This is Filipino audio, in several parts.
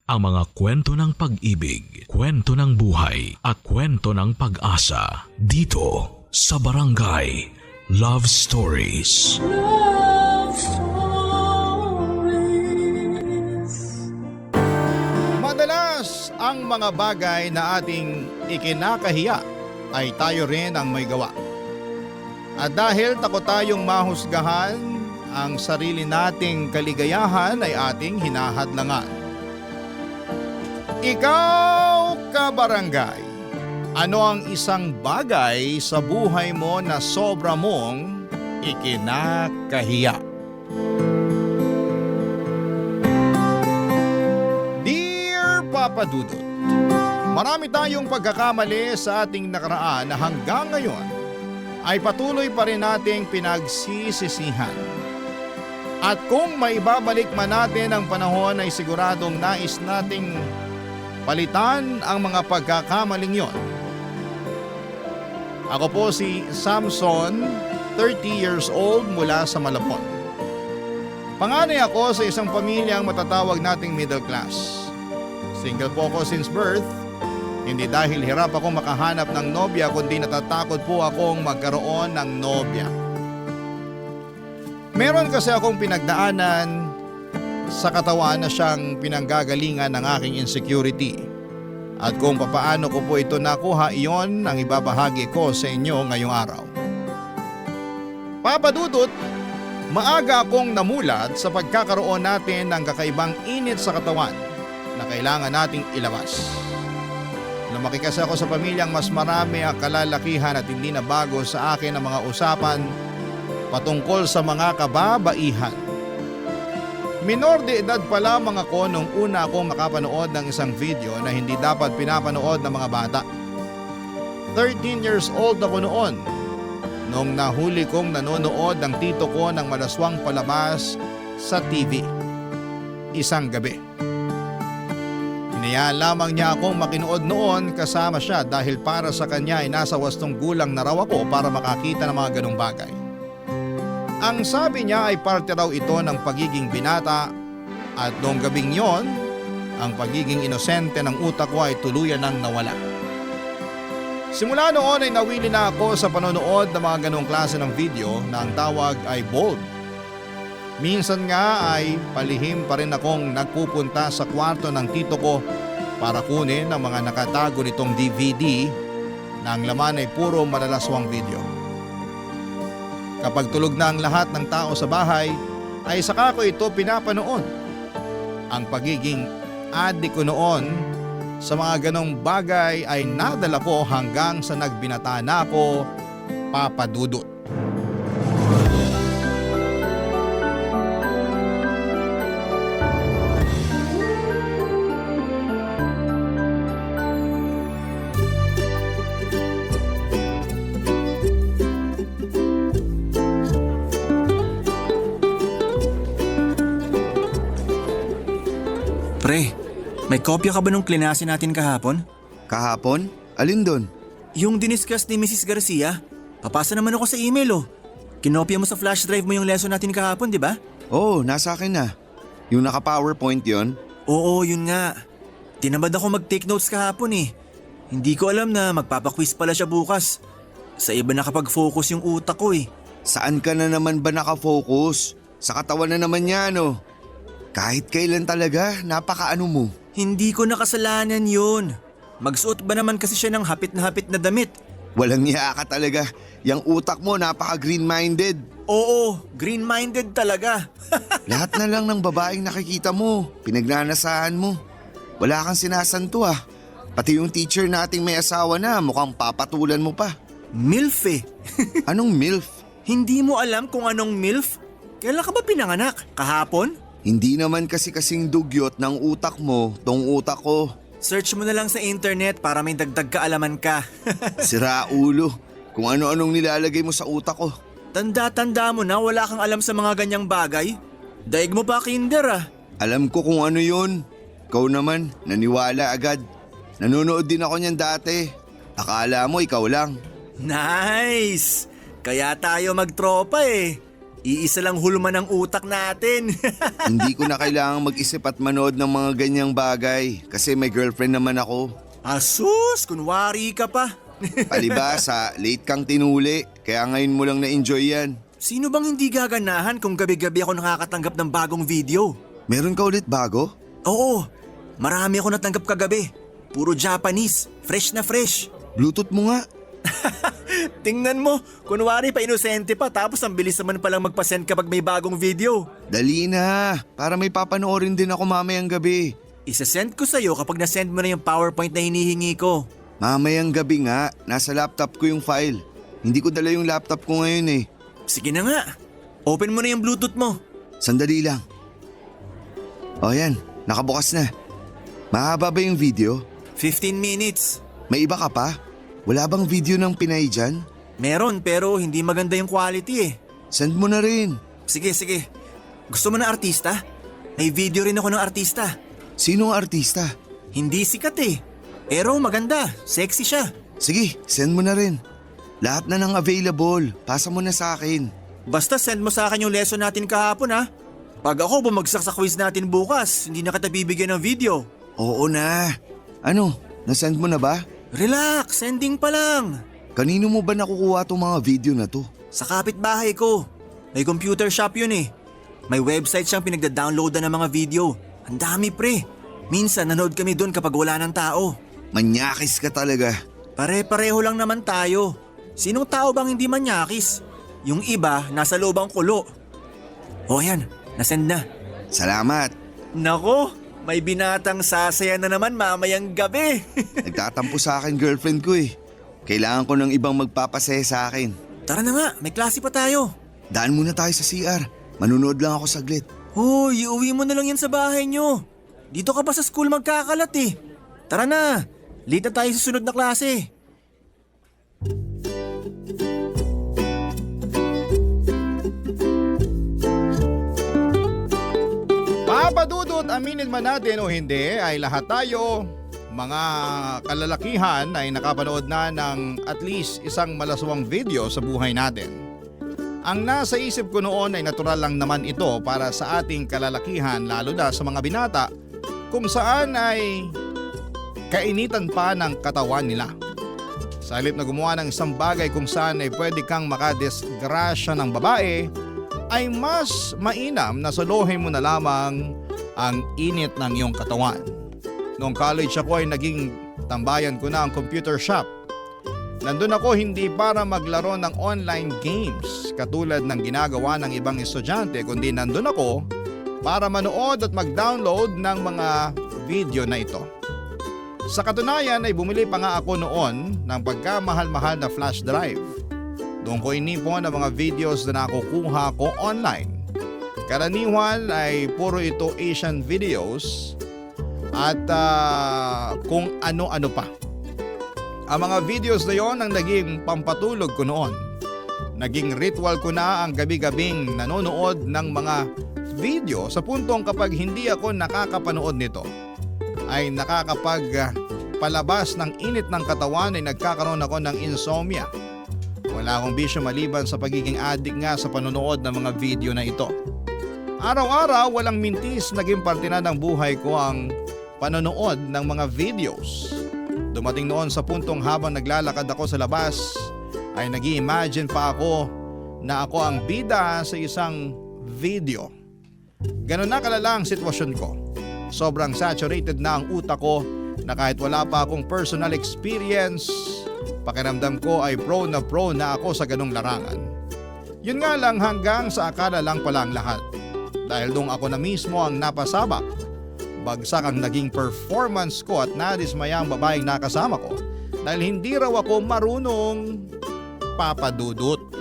ang mga kwento ng pag-ibig, kwento ng buhay at kwento ng pag-asa dito sa Barangay Love Stories. Love Stories. Madalas ang mga bagay na ating ikinakahiya ay tayo rin ang may gawa. At dahil takot tayong mahusgahan, ang sarili nating kaligayahan ay ating hinahadlangan. Ikaw, kabarangay, ano ang isang bagay sa buhay mo na sobra mong ikinakahiya? Dear Papa Dudut, marami tayong pagkakamali sa ating nakaraan na hanggang ngayon ay patuloy pa rin nating pinagsisisihan. At kung maibabalik man natin ang panahon ay siguradong nais nating palitan ang mga pagkakamaling yon. Ako po si Samson, 30 years old mula sa Malabon. Panganay ako sa isang pamilyang matatawag nating middle class. Single po ako since birth. Hindi dahil hirap akong makahanap ng nobya kundi natatakot po akong magkaroon ng nobya. Meron kasi akong pinagdaanan sa katawan na siyang pinanggagalingan ng aking insecurity. At kung papaano ko po ito nakuha, iyon ang ibabahagi ko sa inyo ngayong araw. Papa Dudut, maaga akong namulat sa pagkakaroon natin ng kakaibang init sa katawan na kailangan nating ilabas. Lumaki kasi ako sa pamilyang mas marami ang kalalakihan at hindi na bago sa akin ang mga usapan patungkol sa mga kababaihan. Minor de edad pa lamang ako nung una akong makapanood ng isang video na hindi dapat pinapanood ng mga bata. 13 years old ako noon nung nahuli kong nanonood ng tito ko ng malaswang palabas sa TV. Isang gabi. Hinayaan lamang niya akong makinood noon kasama siya dahil para sa kanya ay nasa wastong gulang na raw ako para makakita ng mga ganong bagay. Ang sabi niya ay parte raw ito ng pagiging binata at noong gabing yon, ang pagiging inosente ng utak ko ay tuluyan nang nawala. Simula noon ay nawili na ako sa panonood ng mga ganong klase ng video na ang tawag ay bold. Minsan nga ay palihim pa rin akong nagpupunta sa kwarto ng tito ko para kunin ang mga nakatago nitong DVD na ang laman ay puro malalaswang video. Kapag tulog na ang lahat ng tao sa bahay ay saka ko ito pinapanood. Ang pagiging adik ko noon sa mga ganong bagay ay nadala ko hanggang sa nagbinata na ako, Papa Dudut. Pre, may kopya ka ba nung klinase natin kahapon? Kahapon? Alin doon? Yung diniscuss ni Mrs. Garcia. Papasa naman ako sa email oh. Kinopya mo sa flash drive mo yung lesson natin kahapon, di ba? Oo, nasa akin na. Yung naka-PowerPoint yon. Oo, yun nga. Tinamad ako mag-take notes kahapon eh. Hindi ko alam na magpapaquiz pala siya bukas. Sa iba nakapag-focus yung utak ko eh. Saan ka na naman ba nakafocus? Sa katawan na naman niya, no? Kahit kailan talaga, napakaano mo. Hindi ko nakasalanan yun. Magsuot ba naman kasi siya ng hapit na damit? Walang niya ka talaga. Yang utak mo napaka-green-minded. Oo, green-minded talaga. Lahat na lang ng babaeng nakikita mo, pinagnanasahan mo. Wala kang sinasanto ah. Pati yung teacher nating may asawa na mukhang papatulan mo pa. MILF eh. Anong MILF? Hindi mo alam kung anong MILF? Kailan ka ba pinanganak? Kahapon? Hindi naman kasi kasing dugyot ng utak mo, tong utak ko. Search mo na lang sa internet para may dagdag kaalaman ka. Sira ulo, kung ano-anong nilalagay mo sa utak ko. Tanda-tanda mo na wala kang alam sa mga ganyang bagay. Daig mo pa kinder ah. Alam ko kung ano yun. Ikaw naman, naniwala agad. Nanonood din ako niyan dati. Akala mo ikaw lang. Nice! Kaya tayo magtropa eh. Iisa lang hulma ng utak natin. Hindi ko na kailangang mag-isip at manood ng mga ganyang bagay kasi may girlfriend naman ako. Asus, kunwari ka pa. Palibasa, late kang tinuli, kaya ngayon mo lang na-enjoy yan. Sino bang hindi gaganahan kung gabi-gabi ako nakakatanggap ng bagong video? Meron ka ulit bago? Oo, marami ako natanggap kagabi. Puro Japanese, fresh na fresh. Bluetooth mo nga. Tingnan mo, kunwari pa inosente pa tapos ang bilis naman palang magpasend kapag may bagong video. Dali na, para may papanoorin din ako mamayang gabi. Isasend ko sa'yo kapag nasend mo na yung PowerPoint na hinihingi ko. Mamayang gabi nga, nasa laptop ko yung file. Hindi ko dala yung laptop ko ngayon eh. Sige na nga, open mo na yung Bluetooth mo. Sandali lang. O yan, nakabukas na. Mahaba ba yung video? 15 minutes. May iba ka pa? Wala bang video ng Pinay dyan? Meron pero hindi maganda yung quality eh. Send mo na rin. Sige. Gusto mo na artista? May video rin ako ng artista. Sinong artista? Hindi sikat eh. Pero maganda, sexy siya. Sige, send mo na rin. Lahat na ng available, pasa mo na sa akin. Basta send mo sa akin yung lesson natin kahapon ha. Pag ako bumagsak sa quiz natin bukas, hindi na kita bibigyan ng video. Oo na. Ano, nasend mo na ba? Relax, sending pa lang. Kanino mo ba nakukuha tong mga video na to? Sa kapitbahay ko. May computer shop yun eh. May website siyang pinagda-downloadan ng mga video. Ang dami pre. Minsan nanood kami doon kapag wala ng tao. Manyakis ka talaga. Pare-pareho lang naman tayo. Sinong tao bang hindi manyakis? Yung iba nasa loob ang kulo. O yan, nasend na. Salamat. Nako, may binatang sasaya na naman mamayang gabi. Nagtatampo sa akin girlfriend ko eh. Kailangan ko ng ibang magpapasaya sa akin. Tara na nga, may klase pa tayo. Daan muna tayo sa CR. Manunood lang ako saglit. Hoy, iuwi mo na lang yan sa bahay nyo. Dito ka pa sa school magkakalat eh. Tara na, late na tayo sa sunod na klase. Papadudot, aminin man natin o hindi, ay lahat tayo, mga kalalakihan, ay nakapanood na ng at least isang malaswang video sa buhay natin. Ang nasa isip ko noon ay natural lang naman ito para sa ating kalalakihan, lalo na sa mga binata, kung saan ay kainitan pa ng katawan nila. Sa halip na gumawa ng isang bagay kung saan ay pwede kang makadisgrasya ng babae, ay mas mainam na suluhin mo na lamang ang init ng iyong katawan. Noong college ako ay naging tambayan ko na ang computer shop. Nandun ako hindi para maglaro ng online games katulad ng ginagawa ng ibang estudyante, kundi nandun ako para manood at mag-download ng mga video na ito. Sa katunayan ay bumili pa nga ako noon ng pagkamahal-mahal na flash drive. Doon ko inipon ang mga videos na nakukuha ko online. Karaniwan ay puro ito Asian videos at kung ano-ano pa. Ang mga videos na yon ang naging pampatulog ko noon. Naging ritual ko na ang gabi-gabing nanonood ng mga video sa puntong kapag hindi ako nakakapanood nito ay nakakapagpalabas ng init ng katawan ay nagkakaroon ako ng insomnia. Wala akong bisyo maliban sa pagiging addict nga sa panonood ng mga video na ito. Araw-araw walang mintis naging parte na ng buhay ko ang panonood ng mga videos. Dumating noon sa puntong habang naglalakad ako sa labas ay nag-i-imagine pa ako na ako ang bida sa isang video. Ganun na kalala ang sitwasyon ko. Sobrang saturated na ang utak ko na kahit wala pa akong personal experience, pakiramdam ko ay pro na ako sa ganong larangan. Yun nga lang hanggang sa akala lang pala ang lahat. Dahil doon ako na mismo ang napasabak. Bagsak ang naging performance ko at nadismaya ang babaeng nakasama ko dahil hindi raw ako marunong papadudot.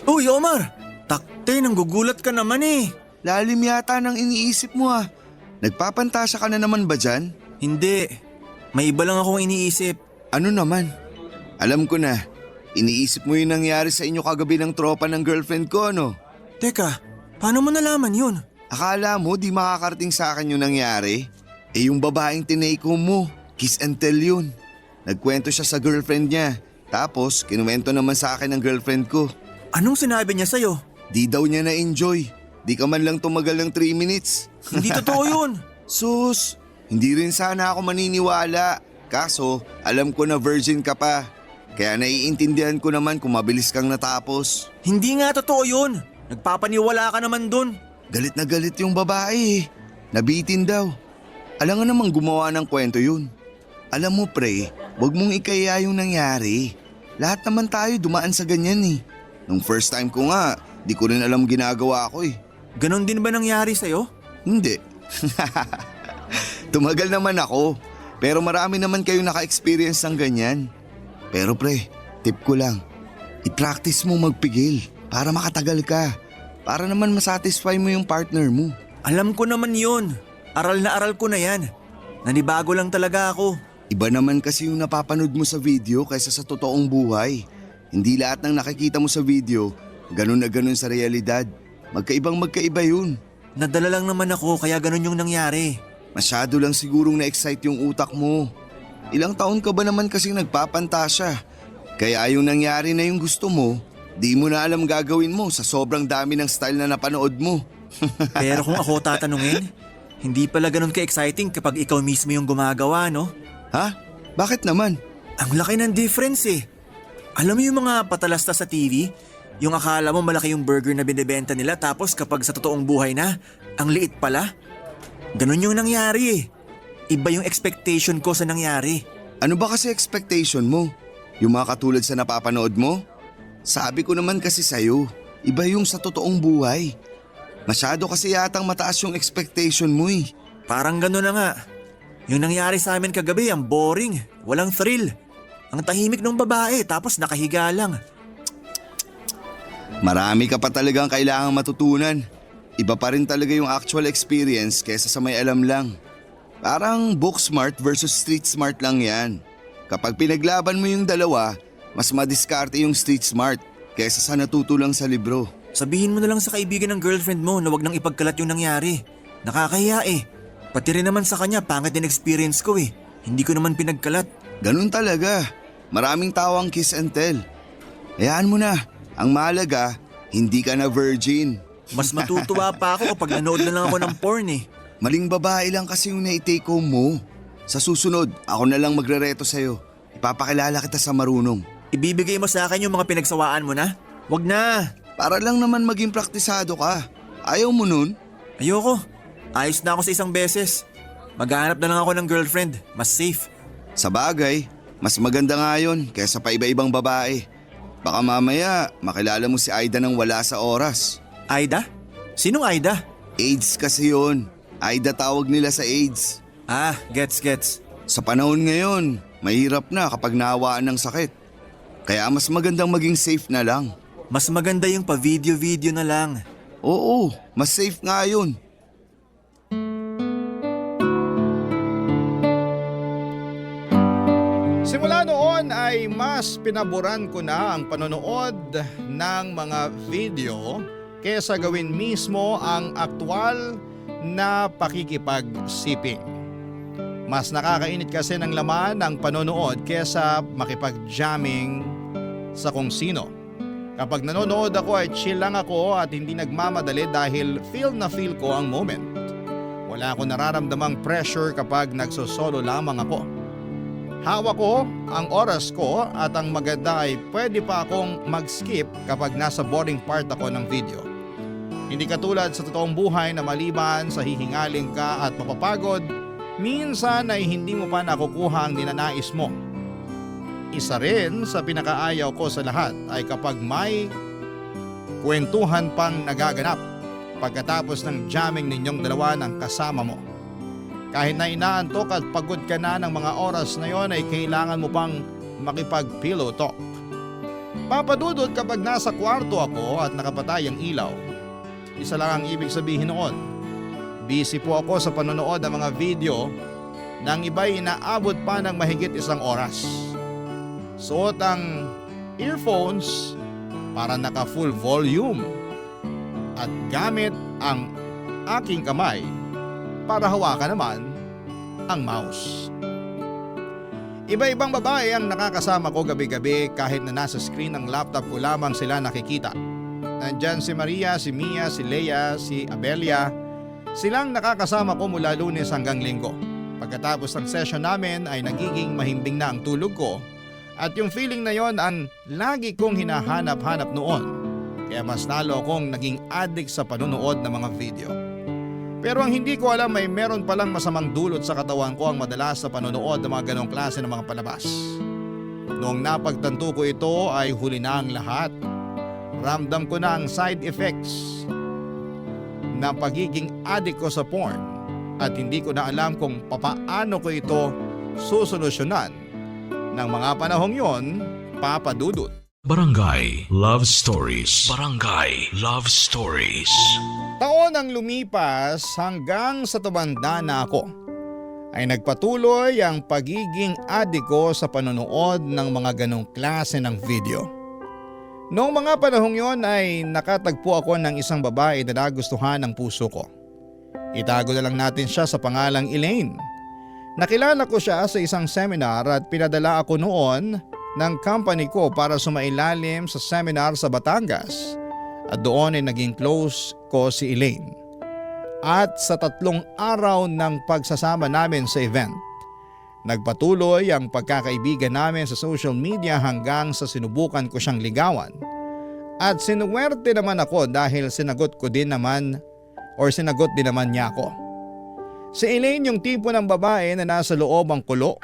Uy Omar, takte nanggugulat ka naman eh. Lalim yata ng iniisip mo ah. Nagpapantasya ka na naman ba dyan? Hindi, May iba lang akong iniisip. Ano naman? Alam ko na, iniisip mo yung nangyari sa inyo kagabi ng tropa ng girlfriend ko, ano? Teka, paano mo nalaman yun? Akala mo di makakarating sa akin yung nangyari? Eh yung babaeng tinake home mo, kiss and tell yun. Nagkwento siya sa girlfriend niya, tapos kinuwento naman sa akin ng girlfriend ko. Anong sinabi niya sa'yo? Di daw niya na-enjoy, di ka man lang tumagal ng 3 minutes. Hindi totoo yun. Sus, hindi rin sana ako maniniwala. Kaso, alam ko na virgin ka pa. Kaya naiintindihan ko naman kung mabilis kang natapos. Hindi nga totoo yun. Nagpapaniwala ka naman dun. Galit na galit yung babae eh. Nabitin daw. Alam nga namang gumawa ng kwento yun. Alam mo pre, wag mong ikaya yung nangyari. Lahat naman tayo dumaan sa ganyan eh. Nung first time ko nga, di ko rin alam ginagawa ko eh. Ganon din ba nangyari sa'yo? Hindi. Tumagal naman ako. Pero marami naman kayong naka-experience ng ganyan. Pero pre, tip ko lang. I-practice mo magpigil para makatagal ka. Para naman masatisfy mo yung partner mo. Alam ko naman yun. Aral na aral ko na yan. Nanibago lang talaga ako. Iba naman kasi yung napapanood mo sa video kaysa sa totoong buhay. Hindi lahat ng nakikita mo sa video, ganun na ganun sa realidad. Magkaibang magkaiba yun. Nadala lang naman ako kaya ganon yung nangyari. Masyado lang sigurong na-excite yung utak mo. Ilang taon ka ba naman kasing nagpapantasya? Kaya yung nangyari na yung gusto mo, di mo na alam gagawin mo sa sobrang dami ng style na napanood mo. Pero kung ako tatanungin, hindi pala ganon ka-exciting kapag ikaw mismo yung gumagawa, no? Ha? Bakit naman? Ang laki ng difference eh. Alam mo yung mga patalasta sa TV? Yung akala mo malaki yung burger na binibenta nila tapos kapag sa totoong buhay na, ang liit pala? Ganon yung nangyari eh. Iba yung expectation ko sa nangyari. Ano ba kasi expectation mo? Yung mga katulad sa napapanood mo? Sabi ko naman kasi sa'yo, iba yung sa totoong buhay. Masyado kasi yatang mataas yung expectation mo eh. Parang ganon na nga. Yung nangyari sa amin kagabi ang boring, walang thrill. Ang tahimik ng babae tapos nakahiga lang. Marami ka pa talagang kailangang matutunan. Iba pa rin talaga yung actual experience kaysa sa may alam lang. Parang book smart versus street smart lang yan. Kapag pinaglaban mo yung dalawa, mas madiskarte yung street smart kaysa sa natuto lang sa libro. Sabihin mo na lang sa kaibigan ng girlfriend mo na wag nang ipagkalat yung nangyari. Nakakahiya eh. Pati rin naman sa kanya pangit din experience ko eh. Hindi ko naman pinagkalat. Ganun talaga. Maraming tao ang kiss and tell. Hayaan mo na. Ang mahalaga, hindi ka na virgin. Mas matutuwa pa ako kapag nanood na lang ako ng porn eh. Maling babae lang kasi yung na-take home mo. Sa susunod, ako na lang magrereto sa'yo. Ipapakilala kita sa marunong. Ibibigay mo sa akin yung mga pinagsawaan mo na? Wag na. Para lang naman maging praktisado ka. Ayaw mo nun? Ayoko. Ayos na ako sa isang beses. Maghanap na lang ako ng girlfriend. Mas safe. Sa bagay, mas maganda nga yun kaysa pa iba-ibang babae. Baka mamaya makilala mo si Aida nang wala sa oras. Aida? Sinong Aida? AIDS kasi yun. Aida tawag nila sa AIDS. Ah, gets. Sa panahon ngayon, mahirap na kapag nahawaan ng sakit. Kaya mas magandang maging safe na lang. Mas maganda yung pa-video-video na lang. Oo, mas safe nga yun. Simula noon ay mas pinaboran ko na ang panonood ng mga video kesa gawin mismo ang aktwal na pakikipag-siping. Mas nakakainit kasi ng laman ang panonood kesa makipag-jamming sa kung sino. Kapag nanonood ako ay chill lang ako at hindi nagmamadali dahil feel ko ang moment. Wala akong nararamdamang pressure kapag nagsosolo lamang ako. Hawak ko ang oras ko at ang maganda ay pwede pa akong mag-skip kapag nasa boring part ako ng video. Hindi katulad sa totoong buhay na maliban sa hihingaling ka at mapapagod, minsan ay hindi mo pa nakukuha ang ninanais mo. Isa rin sa pinakaayaw ko sa lahat ay kapag may kwentuhan pang nagaganap pagkatapos ng jamming ninyong dalawa ng kasama mo. Kahit na inaantok at pagod ka na ng mga oras na yon ay kailangan mo pang makipag-pillow talk. Papadudod kapag nasa kwarto ako at nakapatay ang ilaw. Isa lang ang ibig sabihin noon. Busy po ako sa panonood ng mga video na ang iba'y inaabot pa ng mahigit 1 oras. Suot ang earphones para naka full volume at gamit ang aking kamay para hawakan naman ang mouse. Iba-ibang babae ang nakakasama ko gabi-gabi kahit na nasa screen ng laptop ko lamang sila nakikita. Nandyan si Maria, si Mia, si Leia, si Abelia. Silang nakakasama ko mula Lunes hanggang Linggo. Pagkatapos ng session namin ay nagiging mahimbing na ang tulog ko at yung feeling na yon ang lagi kong hinahanap-hanap noon. Kaya mas lalo akong naging addict sa panonood ng mga video. Pero ang hindi ko alam ay meron palang masamang dulot sa katawan ko ang madalas sa panonood ng mga ganong klase ng mga palabas. Noong napagtanto ko ito ay huli na ang lahat. Ramdam ko na ang side effects na pagiging addict ko sa porn at hindi ko na alam kung papaano ko ito susolusyonan. Ng mga panahong yon, Papa Dudut. Barangay Love Stories. Barangay Love Stories. Taon ang lumipas hanggang sa tumanda na ako ay nagpatuloy ang pagiging addict ko sa panonood ng mga ganong klase ng video. Noong mga panahong yon ay nakatagpo ako ng isang babae na nagustuhan ng puso ko. Itago na lang natin siya sa pangalang Elaine. Nakilala ko siya sa isang seminar at pinadala ako noon ng company ko para sumailalim sa seminar sa Batangas. At doon ay naging close ko si Elaine. At sa 3 araw ng pagsasama namin sa event, nagpatuloy ang pagkakaibigan namin sa social media hanggang sa sinubukan ko siyang ligawan. At sinuwerte naman ako dahil sinagot din naman niya ako. Si Elaine yung tipo ng babae na nasa loob ang kulo.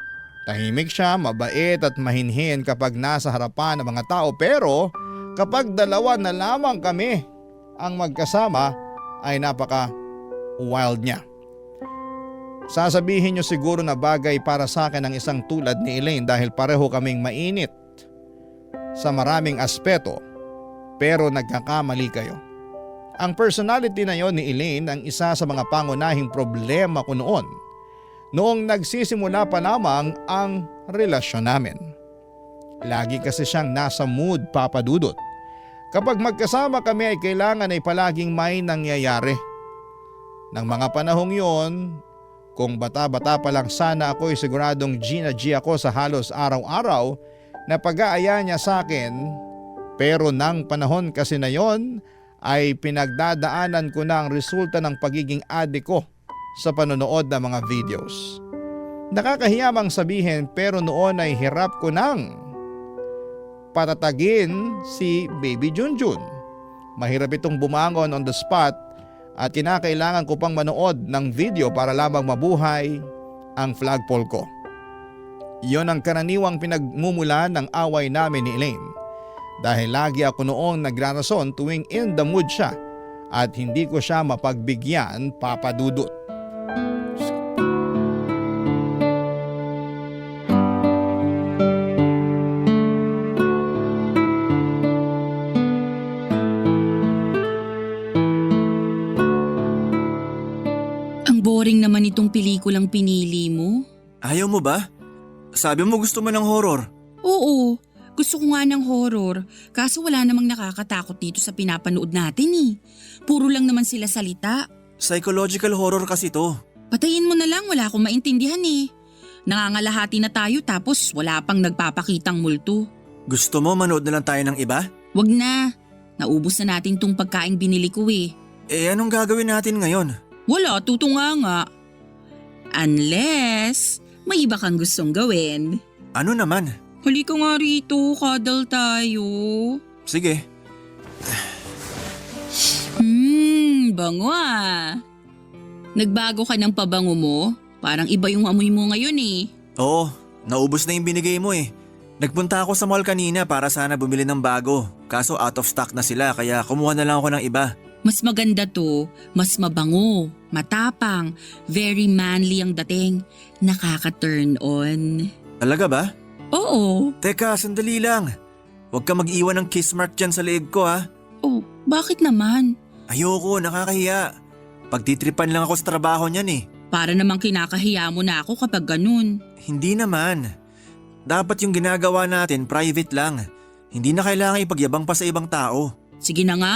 Tahimik siya, mabait at mahinhin kapag nasa harapan ng mga tao pero kapag dalawa na lamang kami ang magkasama ay napaka-wild niya. Sasabihin niyo siguro na bagay para sa akin ang isang tulad ni Elaine dahil pareho kaming mainit sa maraming aspeto pero nagkakamali kayo. Ang personality na yon ni Elaine ang isa sa mga pangunahing problema ko noon. Noong nagsisimula pa lamang ang relasyon namin. Lagi kasi siyang nasa mood, Papa Dudut. Kapag magkasama kami ay kailangan ay palaging may nangyayari. Nang mga panahong yon, kung bata-bata pa lang sana ako ay siguradong G ako sa halos araw-araw na pag-aaya niya sa akin. Pero nang panahon kasi na yon ay pinagdadaanan ko na ang resulta ng pagiging addict ko sa panonood ng mga videos. Nakakahiya mang sabihin pero noon ay hirap ko nang patatagin si Baby Junjun. Mahirap itong bumangon on the spot at kinakailangan ko pang manood ng video para lamang mabuhay ang flagpole ko. Iyon ang karaniwang pinagmumulan ng away namin ni Elaine. Dahil lagi ako noong nagrarason tuwing in the mood siya at hindi ko siya mapagbigyan, Papa Dudut. Boring naman itong pelikulang pinili mo. Ayaw mo ba? Sabi mo gusto mo ng horror. Oo, gusto ko nga ng horror. Kaso wala namang nakakatakot dito sa pinapanood natin eh. Puro lang naman sila salita. Psychological horror kasi to. Patayin mo na lang, wala akong maintindihan eh. Nangangalahati na tayo tapos wala pang nagpapakitang multo. Gusto mo manood na lang tayo ng iba? Wag na. Naubos na natin tong pagkaing binili ko eh. Eh anong gagawin natin ngayon? Wala, tutunga nga. Unless may iba kang gustong gawin. Ano naman? Halika nga rito, cuddle tayo. Sige. Bango ah. Nagbago ka ng pabango mo? Parang iba yung amoy mo ngayon eh. Oo, naubos na yung binigay mo eh. Nagpunta ako sa mall kanina para sana bumili ng bago. Kaso out of stock na sila kaya kumuha na lang ako ng iba. Mas maganda to, mas mabango, matapang, very manly ang dating, nakaka-turn on. Talaga ba? Oo. Teka, sandali lang. Huwag ka mag-iwan ng kiss mark dyan sa leeg ko ha. Oh, bakit naman? Ayoko, nakakahiya. Pagtitripan lang ako sa trabaho niyan eh. Para namang kinakahiya mo na ako kapag ganun. Hindi naman. Dapat yung ginagawa natin private lang. Hindi na kailangan ipagyabang pa sa ibang tao. Sige na nga.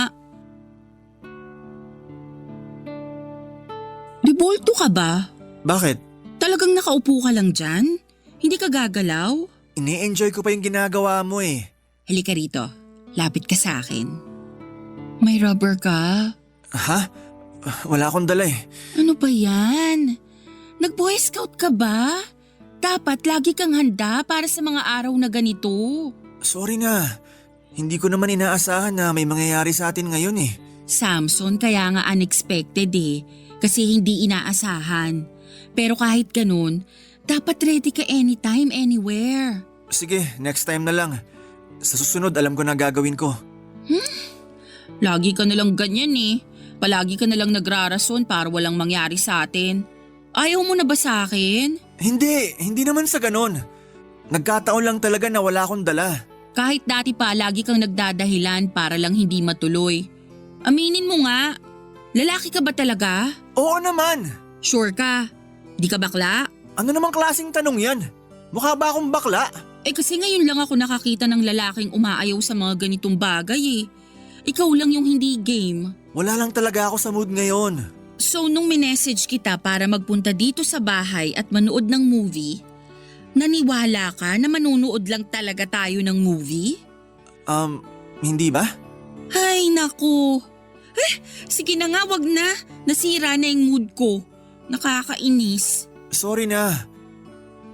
Debolto ka ba? Bakit? Talagang nakaupo ka lang dyan? Hindi ka gagalaw? Ini-enjoy ko pa yung ginagawa mo eh. Halika rito. Lapit ka sa akin. May rubber ka? Ha? Wala akong dala eh. Ano ba yan? Nag-boy scout ka ba? Dapat lagi kang handa para sa mga araw na ganito. Sorry na. Hindi ko naman inaasahan na may mangyayari sa atin ngayon eh. Samson, kaya nga unexpected eh. Kasi hindi inaasahan. Pero kahit ganun, dapat ready ka anytime, anywhere. Sige, next time na lang. Sa susunod alam ko na gagawin ko. Lagi ka nalang ganyan eh. Palagi ka nalang nagrarason para walang mangyari sa atin. Ayaw mo na ba sa akin? Hindi naman sa ganon. Nagkataon lang talaga na wala akong dala. Kahit dati pa lagi kang nagdadahilan para lang hindi matuloy. Aminin mo nga, lalaki ka ba talaga? Oo naman. Sure ka? Di ka bakla? Ano namang klaseng tanong yan? Mukha ba akong bakla? Eh kasi ngayon lang ako nakakita ng lalaking umaayaw sa mga ganitong bagay eh. Ikaw lang yung hindi game. Wala lang talaga ako sa mood ngayon. So nung minessage kita para magpunta dito sa bahay at manood ng movie, naniwala ka na manunood lang talaga tayo ng movie? Hindi ba? Ay naku. Sige na nga, wag na. Nasira na yung mood ko. Nakakainis. Sorry na.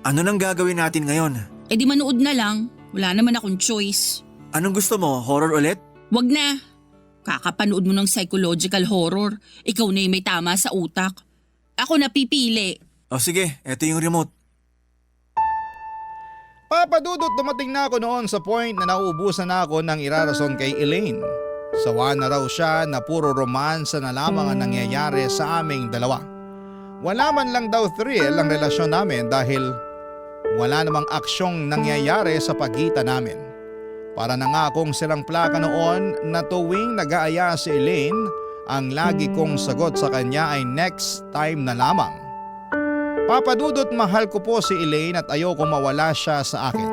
Ano nang gagawin natin ngayon? Eh di manood na lang. Wala naman akong choice. Anong gusto mo? Horror ulit? Wag na. Kakapanood mo ng psychological horror. Ikaw na yung may tama sa utak. Ako na pipili. O sige, eto yung remote. Papadudot, dumating na ako noon sa point na nauubusan na ako ng irarason kay Elaine. Sawa na raw siya na puro romansa na lamang ang nangyayari sa aming dalawa. Wala man lang daw thrill ang relasyon namin dahil wala namang aksyong nangyayari sa pagitan namin. Para na nga akong silang plaka noon na tuwing nag-aaya si Elaine, ang lagi kong sagot sa kanya ay next time na lamang. Papadudot, mahal ko po si Elaine at ayoko mawala siya sa akin.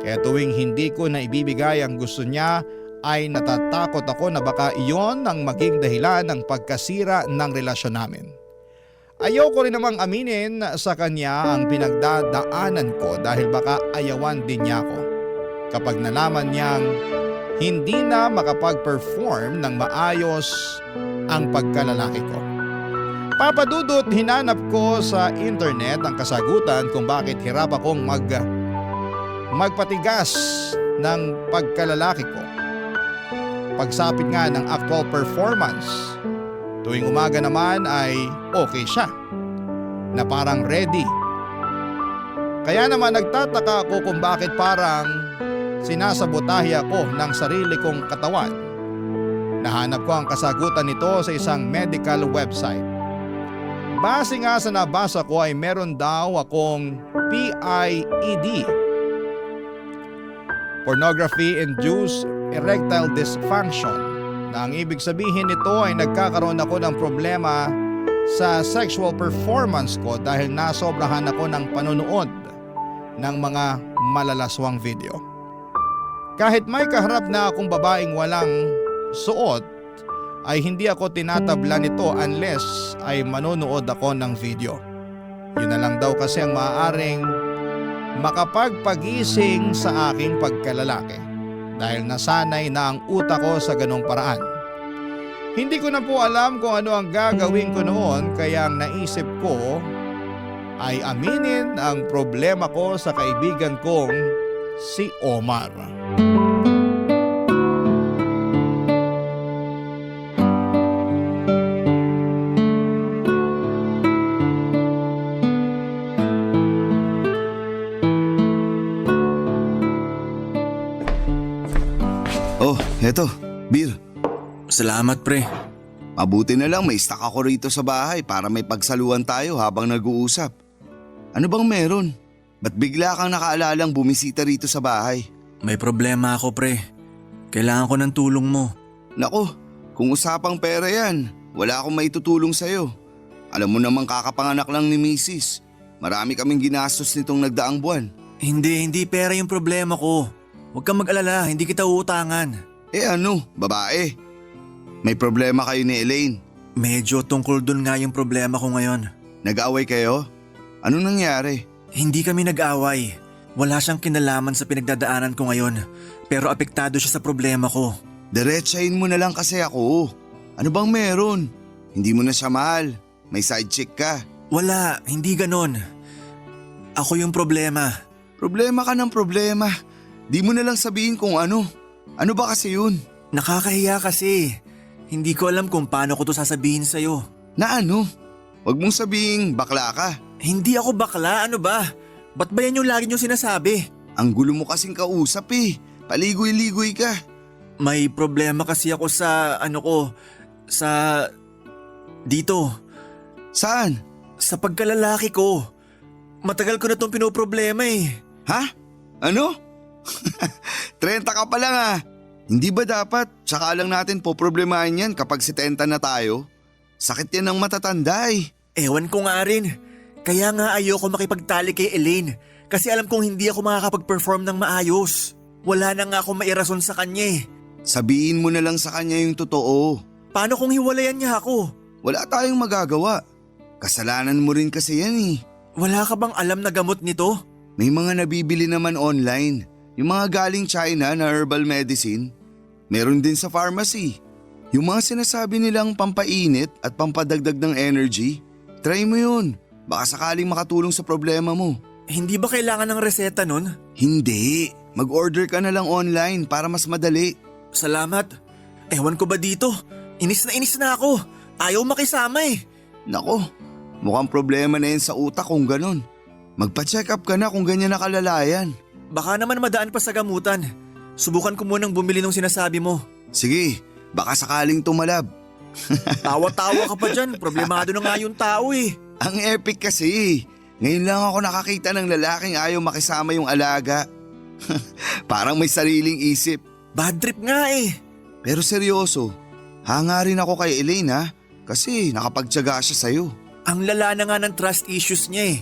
Kaya tuwing hindi ko na ibibigay ang gusto niya ay natatakot ako na baka iyon ang maging dahilan ng pagkasira ng relasyon namin. Ayoko rin namang aminin sa kanya ang pinagdadaanan ko dahil baka ayawan din niya ako. Kapag nalaman niyang hindi na makapag-perform ng maayos ang pagkalalaki ko. Papadudot, hinanap ko sa internet ang kasagutan kung bakit hirap akong magpatigas ng pagkalalaki ko. Pagsapit nga ng actual performance, tuwing umaga naman ay okay siya, na parang ready. Kaya naman nagtataka ako kung bakit parang sinasabotahe ako ng sarili kong katawan. Nahanap ko ang kasagutan nito sa isang medical website. Base nga sa nabasa ko ay meron daw akong PIED, Pornography-Induced Erectile Dysfunction, na ang ibig sabihin nito ay nagkakaroon ako ng problema sa sexual performance ko dahil nasobrahan ako ng panonood ng mga malalaswang video. Kahit may kaharap na akong babaeng walang suot, ay hindi ako tinatabla nito unless ay manonood ako ng video. Yun na lang daw kasi ang maaaring makapagpagising sa aking pagkalalaki dahil nasanay na ang utak ko sa ganong paraan. Hindi ko na po alam kung ano ang gagawin ko noon, kaya ang naisip ko ay aminin ang problema ko sa kaibigan kong si Omar. Oh, eto, beer. Salamat pre. Mabuti na lang may stock ako rito sa bahay para may pagsaluhan tayo habang nag-uusap. Ano bang meron? Ba't bigla kang nakaalalang bumisita rito sa bahay? May problema ako pre. Kailangan ko ng tulong mo. Nako, kung usapang pera yan, wala akong maitutulong sa'yo. Alam mo namang kakapanganak lang ni Mrs. Marami kaming ginastos nitong nagdaang buwan. Hindi pera yung problema ko. Huwag kang mag-alala, hindi kita uutangan. Eh ano, babae? May problema kayo ni Elaine. Medyo tungkol dun nga yung problema ko ngayon. Nag-away kayo? Ano nangyari? Hindi kami nag-away. Wala siyang kinalaman sa pinagdadaanan ko ngayon. Pero apektado siya sa problema ko. Diretsahin mo na lang kasi ako. Ano bang meron? Hindi mo na siya mahal. May side chick ka. Wala, hindi ganon. Ako yung problema. Problema ka ng problema. Di mo na lang sabihin kung ano. Ano ba kasi yun? Nakakahiya kasi. Hindi ko alam kung paano ko to sasabihin sa'yo. Na ano? Huwag mong sabihin bakla ka. Hindi ako bakla, ano ba? Ba't ba yan yung lagi niyong sinasabi? Ang gulo mo kasing kausap eh. Paligoy-ligoy ka. May problema kasi ako sa dito. Saan? Sa pagkalalaki ko. Matagal ko na tong pinoproblema eh. Ha? Ano? 30 ka pa lang ah. Hindi ba dapat tsaka lang natin poproblemahin yan kapag 70 na tayo? Sakit yan ng matatanda eh. Ewan ko nga rin. Kaya nga ayoko makipagtali kay Elaine. Kasi alam kong hindi ako makakapag-perform ng maayos. Wala na nga akong mairason sa kanya eh. Sabihin mo na lang sa kanya yung totoo. Paano kung hiwalayan niya ako? Wala tayong magagawa. Kasalanan mo rin kasi yan eh. Wala ka bang alam na gamot nito? May mga nabibili naman online. Yung mga galing China na herbal medicine. Meron din sa pharmacy. Yung mga sinasabi nilang pampainit at pampadagdag ng energy. Try mo yun. Baka sakaling makatulong sa problema mo. Hindi ba kailangan ng reseta nun? Hindi. Mag-order ka na lang online para mas madali. Salamat. Ewan ko ba dito? Inis na ako. Ayaw makisama eh. Nako, mukhang problema na yan sa utak kung ganun. Magpa-check up ka na kung ganyan na kalalayan. Baka naman madaan pa sa gamutan. Subukan ko munang bumili ng sinasabi mo. Sige, baka sakaling tumalab. Tawa-tawa ka pa dyan. Problemado na nga yung tao eh. Ang epic kasi. Ngayon lang ako nakakita ng lalaking ayaw makisama yung alaga. Parang may sariling isip. Bad trip nga eh. Pero seryoso, hanga rin ako kay Elaine ha. Kasi nakapagtiyaga siya sa'yo. Ang lala na nga ng trust issues niya eh.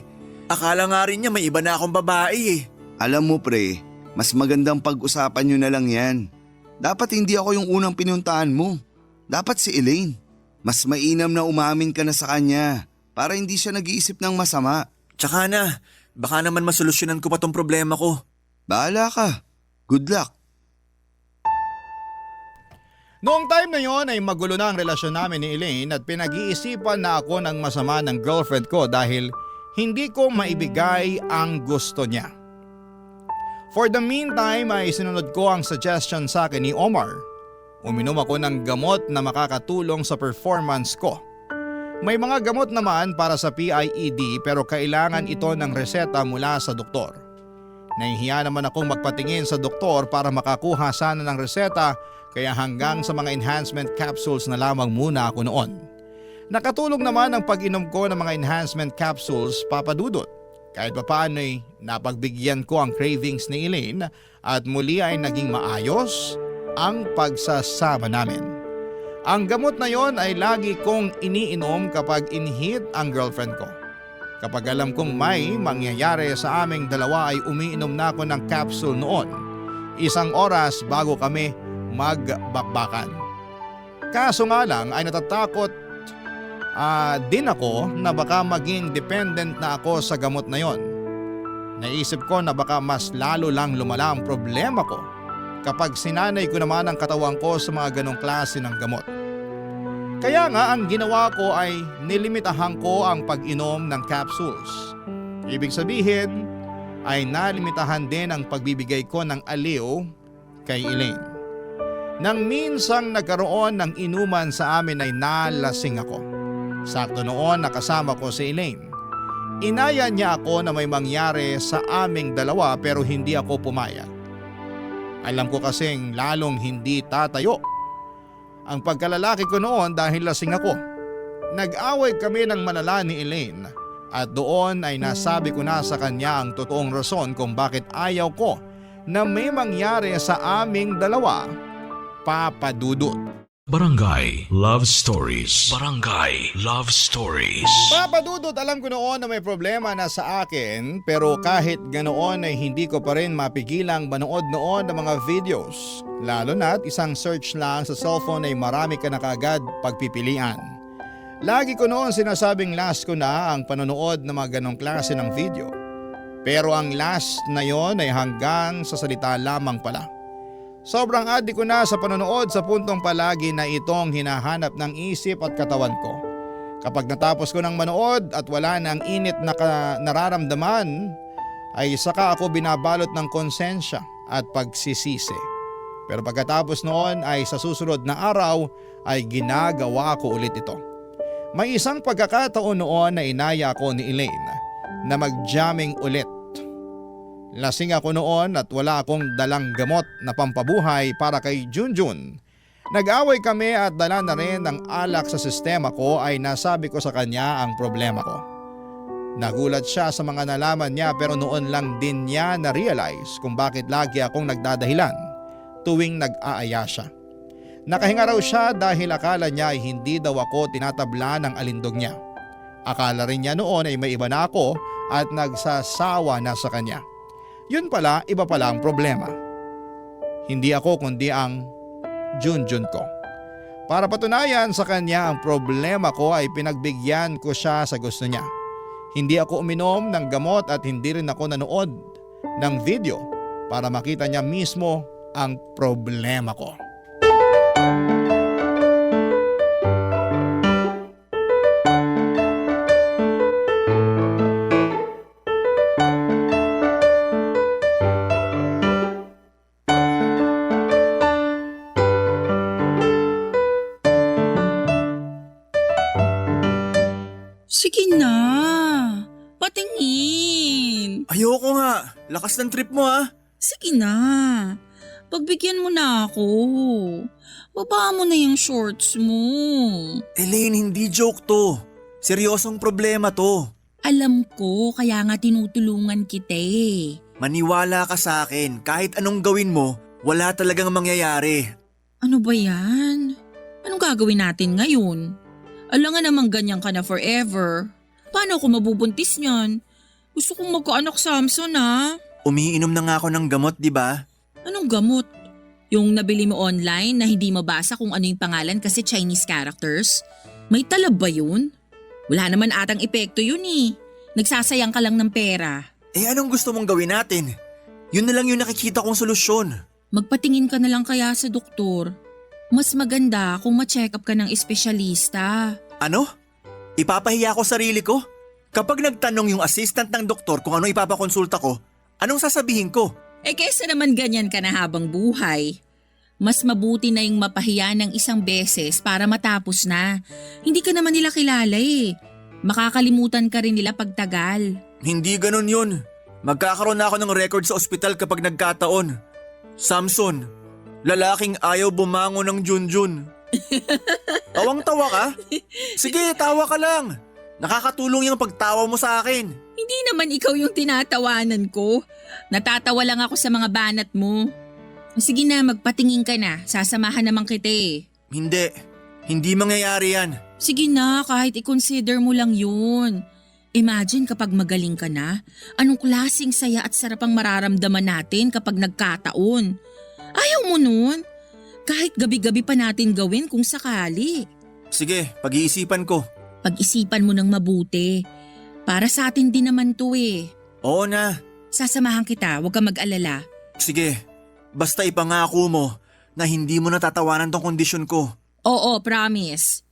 Akala nga rin niya may iba na akong babae eh. Alam mo pre, mas magandang pag-usapan nyo na lang yan. Dapat hindi ako yung unang pinuntahan mo. Dapat si Elaine. Mas mainam na umamin ka na sa kanya para hindi siya nag-iisip ng masama. Tsaka na, baka naman masolusyonan ko pa tong problema ko. Bahala ka. Good luck. Noong time na yon ay magulo na ang relasyon namin ni Elaine at pinag-iisipan na ako ng masama ng girlfriend ko dahil hindi ko maibigay ang gusto niya. For the meantime ay sinunod ko ang suggestion sa akin ni Omar. Uminom ako ng gamot na makakatulong sa performance ko. May mga gamot naman para sa PIED pero kailangan ito ng reseta mula sa doktor. Nahihiya naman akong magpatingin sa doktor para makakuha sana ng reseta kaya hanggang sa mga enhancement capsules na lamang muna ako noon. Nakatulong naman ang pag-inom ko ng mga enhancement capsules, Papa Dudut. Kahit papaano ay napagbigyan ko ang cravings ni Elaine at muli ay naging maayos ang pagsasama namin. Ang gamot na yon ay lagi kong iniinom kapag inhit ang girlfriend ko. Kapag alam kong may mangyayari sa aming dalawa ay umiinom na ako ng capsule noon. 1 oras bago kami magbakbakan. Kaso nga lang ay natatakot din ako na baka maging dependent na ako sa gamot na yon. Naisip ko na baka mas lalo lang lumala ang problema ko kapag sinanay ko naman ang katawan ko sa mga ganong klase ng gamot. Kaya nga ang ginawa ko ay nilimitahan ko ang pag-inom ng capsules. Ibig sabihin ay nalimitahan din ang pagbibigay ko ng aliw kay Elaine. Nang minsang nagkaroon ng inuman sa amin ay nalasing ako. Sakto noon nakasama ko si Elaine. Inaya niya ako na may mangyari sa aming dalawa pero hindi ako pumayag. Alam ko kasing lalong hindi tatayo ang pagkalalaki ko noon dahil lasing ako. Nag-away kami ng malala ni Elaine at doon ay nasabi ko na sa kanya ang totoong rason kung bakit ayaw ko na may mangyari sa aming dalawa, Papa Dudut. Barangay Love Stories. Barangay Love Stories. Papadudot, alam ko noon na may problema na sa akin, pero kahit ganoon ay hindi ko pa rin mapigilang manood noon ng mga videos. Lalo na't isang search lang sa cellphone ay marami ka na kaagad pagpipilian. Lagi ko noon sinasabing last ko na ang panonood ng mga ganong klase ng video. Pero ang last na yon ay hanggang sa salita lamang pala. Sobrang adik ko na sa panonood sa puntong palagi na itong hinahanap ng isip at katawan ko. Kapag natapos ko ng manood at wala na ang init na nararamdaman, ay saka ako binabalot ng konsensya at pagsisisi. Pero pagkatapos noon ay sa susunod na araw ay ginagawa ko ulit ito. May isang pagkakataon noon na inaya ko ni Elaine na mag-jamming ulit. Lasing ako noon at wala akong dalang gamot na pampabuhay para kay Junjun. Nag-away kami at dala na rin ng alak sa sistema ko ay nasabi ko sa kanya ang problema ko. Nagulat siya sa mga nalaman niya pero noon lang din niya na-realize kung bakit lagi akong nagdadahilan tuwing nag-aaya siya. Nakahinga raw siya dahil akala niya ay hindi daw ako tinatabla ng alindog niya. Akala rin niya noon ay may iba na ako at nagsasawa na sa kanya. Yun pala, iba pala ang problema. Hindi ako kundi ang Junjun ko. Para patunayan sa kanya ang problema ko ay pinagbigyan ko siya sa gusto niya. Hindi ako uminom ng gamot at hindi rin ako nanood ng video para makita niya mismo ang problema ko. Sige na, patingin. Ayoko nga. Lakas ng trip mo ha. Sige na, pagbigyan mo na ako. Baba mo na yung shorts mo. Elaine, hindi joke to. Seryosong problema to. Alam ko, kaya nga tinutulungan kita eh. Maniwala ka sa akin. Kahit anong gawin mo, wala talagang mangyayari. Ano ba yan? Anong gagawin natin ngayon? Alangan namang ganyan ka na forever. Paano ako mabubuntis niyan? Gusto kong magkaanak, Samson ha? Umiinom na nga ako ng gamot, di ba? Anong gamot? Yung nabili mo online na hindi mabasa kung ano yung pangalan kasi Chinese characters? May talab ba yun? Wala naman atang epekto yun eh. Nagsasayang ka lang ng pera. Eh anong gusto mong gawin natin? Yun na lang yung nakikita kong solusyon. Magpatingin ka na lang kaya sa doktor. Mas maganda kung ma-check up ka ng espesyalista. Ano? Ipapahiya ko sarili ko? Kapag nagtanong yung assistant ng doktor kung ano ipapakonsulta ko, anong sasabihin ko? Eh kesa naman ganyan ka na habang buhay. Mas mabuti na yung mapahiya ng isang beses para matapos na. Hindi ka naman nila kilala eh. Makakalimutan ka rin nila pagtagal. Hindi ganun yun. Magkakaroon na ako ng record sa ospital kapag nagkataon. Samson, lalaking ayaw bumangon ng Junjun. Tawang-tawa ka? Sige, tawa ka lang. Nakakatulong yung pagtawa mo sa akin. Hindi naman ikaw yung tinatawanan ko. Natatawa lang ako sa mga banat mo. Sige na, magpatingin ka na. Sasamahan naman kita eh. Hindi mangyayari yan. Sige na, kahit i-consider mo lang yun. Imagine kapag magaling ka na, anong klaseng saya at sarap ang mararamdaman natin kapag nagkataon. Ayaw mo nun? Kahit gabi-gabi pa natin gawin kung sakali. Sige, pag-iisipan ko. Pag-isipan mo ng mabuti. Para sa atin din naman to eh. Oo na. Sasamahan kita, huwag ka mag-alala. Sige, basta ipangako mo na hindi mo natatawanan tong kondisyon ko. Oo, promise.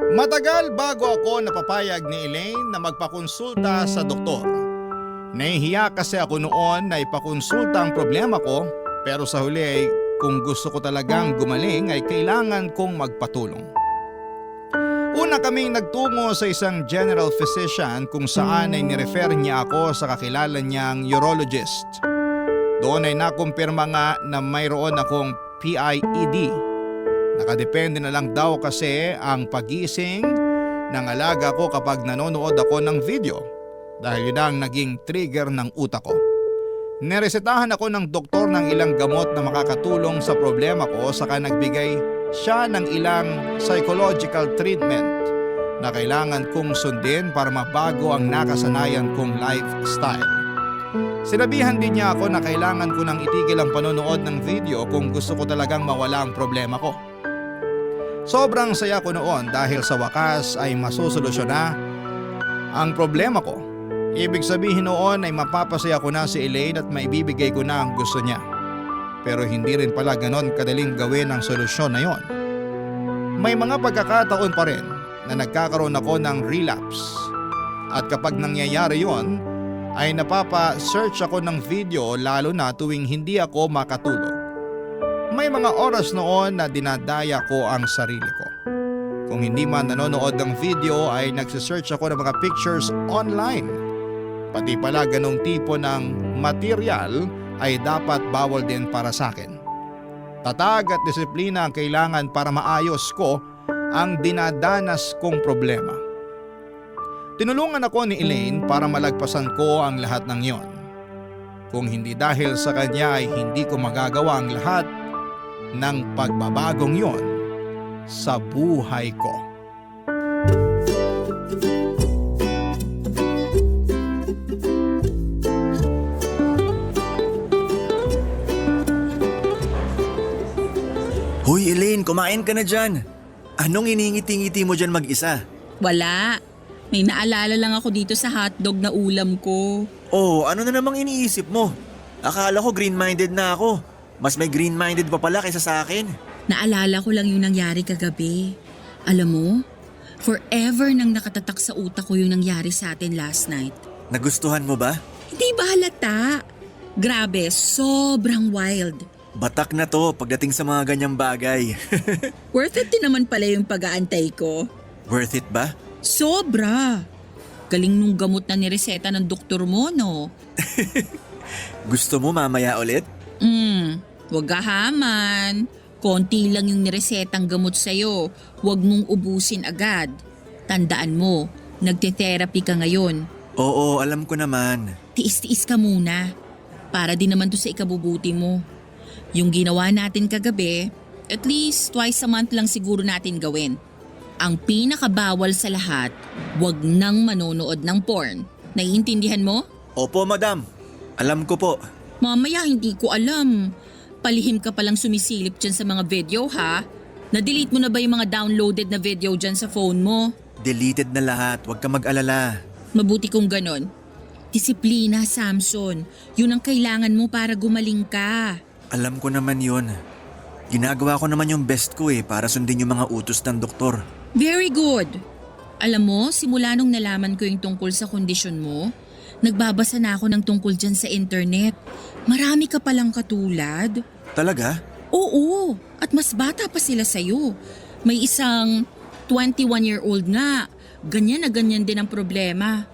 Matagal bago ako napapayag ni Elaine na magpakonsulta sa doktor. Nahihiya kasi ako noon na ipakonsulta ang problema ko, pero sa huli ay kung gusto ko talagang gumaling ay kailangan kong magpatulong. Una kaming nagtungo sa isang general physician kung saan ay nirefer niya ako sa kakilala niyang urologist. Doon ay nakumpirma nga na mayroon akong PIED. Nakadepende na lang daw kasi ang pagising ng alaga ko kapag nanonood ako ng video dahil yun ang naging trigger ng utak ko. Neresetahan ako ng doktor ng ilang gamot na makakatulong sa problema ko saka nagbigay siya ng ilang psychological treatment na kailangan kong sundin para mabago ang nakasanayan kong lifestyle. Sinabihan din niya ako na kailangan ko nang itigil ang panonood ng video kung gusto ko talagang mawala ang problema ko. Sobrang saya ko noon dahil sa wakas ay masusolusyon na ang problema ko. Ibig sabihin noon ay mapapasaya ko na si Elaine at maibibigay ko na ang gusto niya. Pero hindi rin pala ganon kadaling gawin ang solusyon na yon. May mga pagkakataon pa rin na nagkakaroon ako ng relapse. At kapag nangyayari yon, ay napapa-search ako ng video lalo na tuwing hindi ako makatulog. May mga oras noon na dinadaya ko ang sarili ko. Kung hindi man nanonood ng video ay nagsisearch ako ng mga pictures online. Pati pala ganong tipo ng material ay dapat bawal din para sa akin. Tatag at disiplina ang kailangan para maayos ko ang dinadanas kong problema. Tinulungan ako ni Elaine para malagpasan ko ang lahat ng yon. Kung hindi dahil sa kanya ay hindi ko magagawa ang lahat ng pagbabagong yon sa buhay ko. Hoy Elaine, kumain ka na dyan. Anong iningiti-ngiti mo dyan mag-isa? Wala. May naalala lang ako dito sa hotdog na ulam ko. Oh, ano na namang iniisip mo? Akala ko green-minded na ako. Mas may green-minded pa pala kaysa sa akin. Naalala ko lang yung nangyari kagabi. Alam mo, forever nang nakatatak sa utak ko yung nangyari sa atin last night. Nagustuhan mo ba? Hindi ba halata? Grabe, sobrang wild. Batak na to pagdating sa mga ganyang bagay. Worth it din naman pala yung pag-aantay ko. Worth it ba? Sobra. Galing nung gamot na nireseta ng doktor mo, no? Gusto mo mamaya ulit? Wag gahaman. Konti lang yung niresetang gamot sa'yo. Huwag mong ubusin agad. Tandaan mo, nagte-therapy ka ngayon. Oo, alam ko naman. Tiis-tiis ka muna. Para din naman to sa ikabubuti mo. Yung ginawa natin kagabi, at least twice a month lang siguro natin gawin. Ang pinakabawal sa lahat, wag nang manonood ng porn. Naiintindihan mo? Opo, madam. Alam ko po. Mamaya hindi ko alam. Palihim ka palang sumisilip dyan sa mga video ha? Na-delete mo na ba yung mga downloaded na video dyan sa phone mo? Deleted na lahat. Huwag ka mag-alala. Mabuti kung ganon. Disiplina, Samson. Yun ang kailangan mo para gumaling ka. Alam ko naman yun. Ginagawa ko naman yung best ko para sundin yung mga utos ng doktor. Very good. Alam mo, simula nung nalaman ko yung tungkol sa kondisyon mo, nagbabasa na ako ng tungkol dyan sa internet. Marami ka palang katulad. Talaga? Oo, at mas bata pa sila sa'yo. May isang 21-year-old nga. Ganyan na ganyan din ang problema.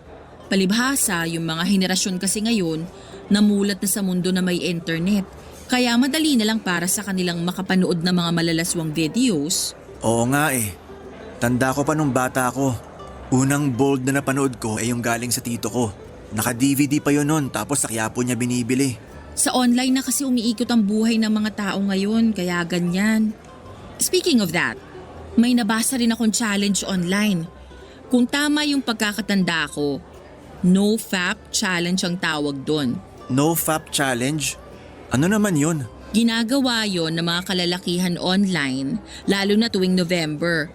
Palibhasa, yung mga henerasyon kasi ngayon, namulat na sa mundo na may internet. Kaya madali na lang para sa kanilang makapanood ng mga malalaswang videos. Oo nga Tanda ko pa nung bata ako. Unang bold na napanood ko yung galing sa tito ko. Naka-DVD pa yun nun tapos sa Quiapo niya binibili. Sa online na kasi umiikot ang buhay ng mga tao ngayon, kaya ganyan. Speaking of that, may nabasa rin akong challenge online. Kung tama yung pagkakatanda ko, no-fap challenge ang tawag doon. No-fap challenge? Ano naman yun? Ginagawa yon ng mga kalalakihan online, lalo na tuwing November.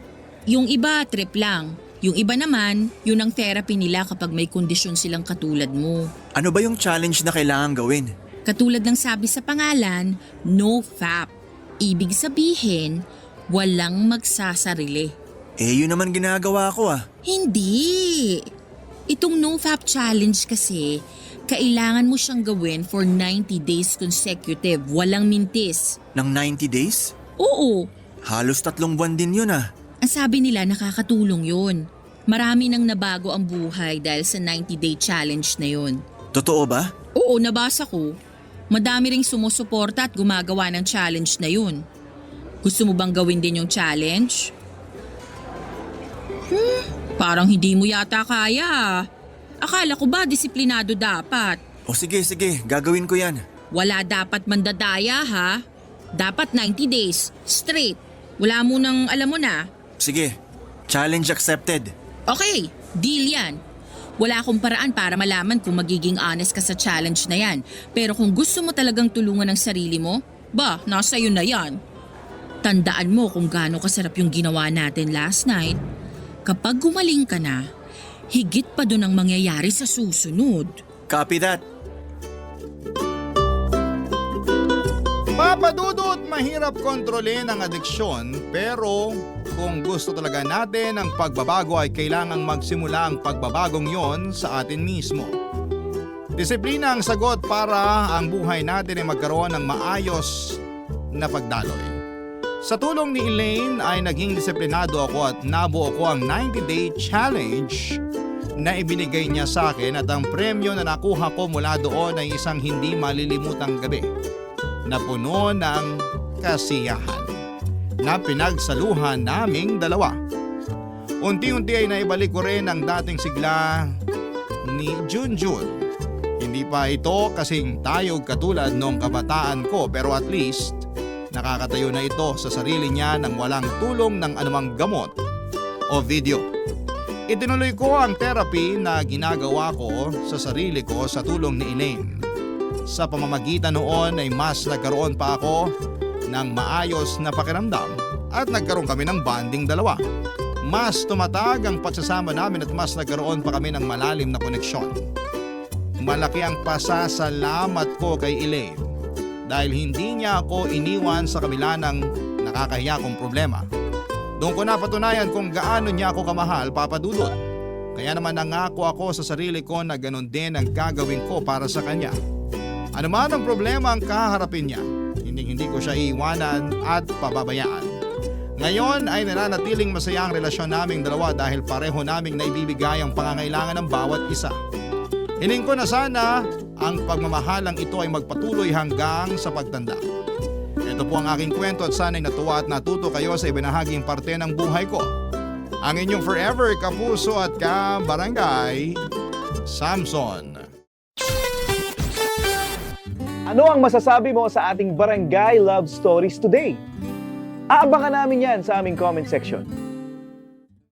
Yung iba, trip lang. Yung iba naman, yun ang therapy nila kapag may kondisyon silang katulad mo. Ano ba yung challenge na kailangan gawin? Katulad ng sabi sa pangalan, no fap. Ibig sabihin, walang magsasarili. Yun naman ginagawa ko Hindi. Itong no fap challenge kasi, kailangan mo siyang gawin for 90 days consecutive, walang mintis. Ng 90 days? Oo. Halos 3 buwan din yun Ang sabi nila nakakatulong yun. Marami nang nabago ang buhay dahil sa 90-day challenge na yun. Totoo ba? Oo, nabasa ko. Madami ring sumusuporta at gumagawa ng challenge na yun. Gusto mo bang gawin din yung challenge? Parang hindi mo yata kaya. Akala ko ba disiplinado dapat? O sige, gagawin ko yan. Wala dapat mandadaya ha. Dapat 90 days, straight. Wala mo nang alam mo na. Sige, challenge accepted. Okay, deal yan. Wala akong paraan para malaman kung magiging honest ka sa challenge na yan. Pero kung gusto mo talagang tulungan ang sarili mo, nasa iyo na yan. Tandaan mo kung gaano kasarap yung ginawa natin last night. Kapag gumaling ka na, higit pa doon ang mangyayari sa susunod. Copy that. Papadudot, mahirap kontrolin ang adiksyon, pero kung gusto talaga natin ang pagbabago ay kailangang magsimula ang pagbabagong yon sa atin mismo. Disiplina ang sagot para ang buhay natin ay magkaroon ng maayos na pagdaloy. Sa tulong ni Elaine ay naging disiplinado ako at nabuo ko ang 90-day challenge na ibinigay niya sa akin, at ang premyo na nakuha ko mula doon ay isang hindi malilimutang gabi na puno ng kasiyahan na pinagsaluhan naming dalawa. Unti-unti ay naibalik ko rin ang dating sigla ni Junjun. Hindi pa ito kasing tayog katulad noong kabataan ko, pero at least nakakatayo na ito sa sarili niya nang walang tulong ng anumang gamot o video. Itinuloy ko ang therapy na ginagawa ko sa sarili ko sa tulong ni Elaine. Sa pamamagitan noon ay mas nagkaroon pa ako ng maayos na pakiramdam at nagkaroon kami ng bonding dalawa. Mas tumatag ang pagsasama namin at mas nagkaroon pa kami ng malalim na koneksyon. Malaki ang pasasalamat ko kay Elaine dahil hindi niya ako iniwan sa kabila ng nakakahiya kong problema. Doon ko napatunayan kung gaano niya ako kamahal, Papa Dudut. Kaya naman nangako ako sa sarili ko na ganun din ang gagawin ko para sa kanya. Ano man ang problema ang kaharapin niya, hindi ko siya iiwanan at pababayaan. Ngayon ay nananatiling masaya ang relasyon naming dalawa dahil pareho naming naibibigay ang pangangailangan ng bawat isa. Hiling ko na sana ang pagmamahalang ito ay magpatuloy hanggang sa pagtanda. Ito po ang aking kwento at sana'y natuwa at natuto kayo sa ibinahaging parte ng buhay ko. Ang inyong forever kapuso at kabarangay, Samson. Ano ang masasabi mo sa ating Barangay Love Stories today? Aabangan namin yan sa aming comment section.